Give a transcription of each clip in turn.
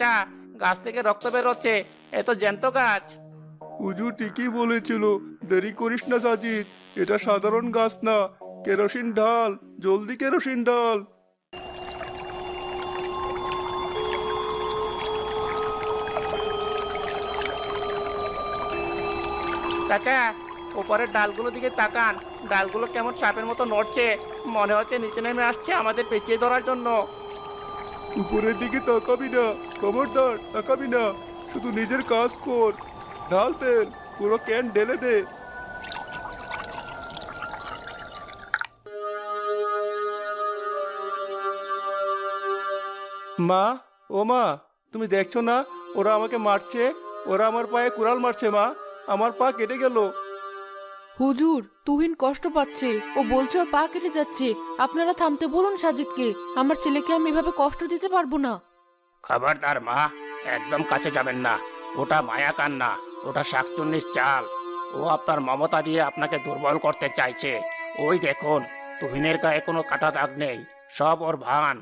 চাচা, গাছ থেকে রক্ত বেরোচ্ছে, এ তো জ্যান্ত গাছ। হুজুর ঠিকই বলেছিল, দেরি করিস না সাজিদ, এটা সাধারণ গাছ না, কেরোসিন ঢাল, জলদি কেরোসিন ঢাল। চাচা, উপরের ডালগুলোর দিকে তাকান, ডালগুলো কেমন সাপের মতো নড়ছে, মনে হচ্ছে নিচে নেমে আসছে আমাদের পেঁচিয়ে ধরার জন্য। উপরের দিকে তাকাবি না, খবরদার তাকাবি না, শুধু নিজের কাজ কর। ঢাল তেল, পুরো ক্যান ঢেলে দে। মা, ও মা, তুমি দেখছো না ওরা আমাকে মারছে? ওরা আমার পায়ে কুড়াল মারছে মা, আমার পা কেটে গেল। হুজুর, তুহিন কষ্ট পাচ্ছে, ও বলছে ওর পা কেটে যাচ্ছে। আপনারা থামতে বলুন সাজিদকে, আমার ছেলেকে আমি এভাবে কষ্ট দিতে পারবো না। খবরদার মা, একদম কাছে যাবেন না। ওটা মায়া কান্না, ওটা শাকচুন্নির চাল। ও আপনার মমতা দিয়ে আপনাকে দুর্বল করতে চাইছে। ওই দেখুন, তুহিনের গায়ে কোনো কাটা দাগ নেই, সব ওর ভান।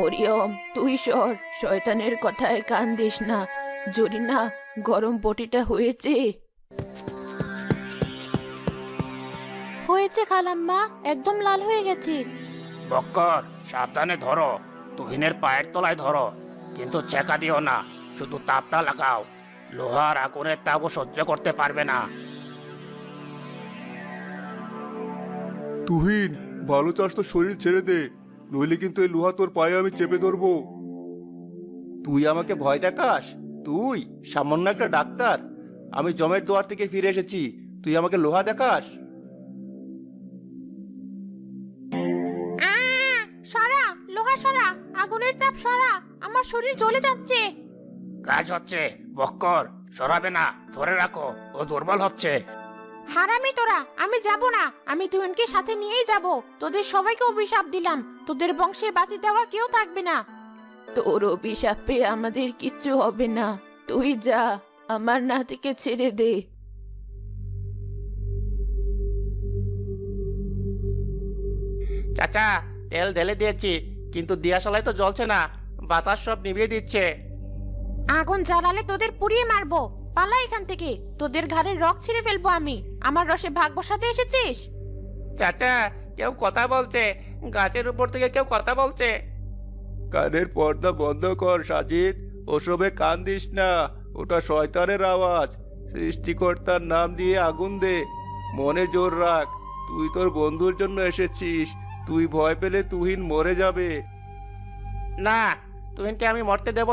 ওরিয়ম, তুই সর, শয়তানের কথায় কান দিস না। জরিনা, গরম পটিটা হয়েছে? হয়েছে খালাম্মা, একদম লাল হয়ে গেছে। বক্কর, সাবধানে ধরো, তুহিনের পায়ের তলায় ধরো, কিন্তু চেকা দিও না, শুধু তাপটা লাগাও। লোহার আগুনের তাপও সহ্য করতে পারবে না। তুহিন, ভালো চাস তো শরীর ছেড়ে দে, নইলে কিন্তু এই লোহা তোর পায়ে আমি চেপে ধরবো। তুই আমাকে ভয় দেখাস? তুই সামান্য একটা ডাক্তার, আমি জমের দুয়ার থেকে ফিরে এসেছি, তুই আমাকে লোহা দেখাস? সরা, লোহা সরা, আগুনের তাপ সরা, আমার শরীর জ্বলে যাচ্ছে। কাজ হচ্ছে, বক্কর, সরাবে না, ধরে রাখো, ও দুর্বল হচ্ছে। হারামি তোরা, আমি যাব না, আমি তুহিনকে সাথে নিয়েই যাব। তোদের সবাইকে অভিশাপ দিলাম, তোদের বংশে বাতি দেওয়ার কেউ থাকবে না। তোর অভিশাপ পেয়ে আমাদের কিচ্ছু হবে না, তুই যা, আমার নাতিকে ছেড়ে দে। চাচা, তেল ঢেলে দিয়েছি, কিন্তু দিয়াশালাই তো জ্বলছে না, বাতাস সব নিভিয়ে দিচ্ছে। আগুন জ্বালালে তোদের পুড়িয়ে মারবো, পালা এখান থেকে, তোদের ঘাড়ের রক ছিঁড়ে ফেলবো আমি। আমার রসে ভাগ বসাতে এসেছিস? চাচা, কেউ কথা বলছে, গাছের উপর থেকে কেউ কথা বলছে। কানের পর্দা বন্ধ কর সাজিদ, ওসবে কান দিস না, ওটা শয়তানের আওয়াজ। সৃষ্টিকর্তার নাম দিয়ে আগুন দে, মনে জোর রাখ, তুই তোর বন্ধুর জন্য এসেছিস, তুই ভয় পেলে তুহিন মরে যাবে। না, তুহিনকে আমি মরতে দেব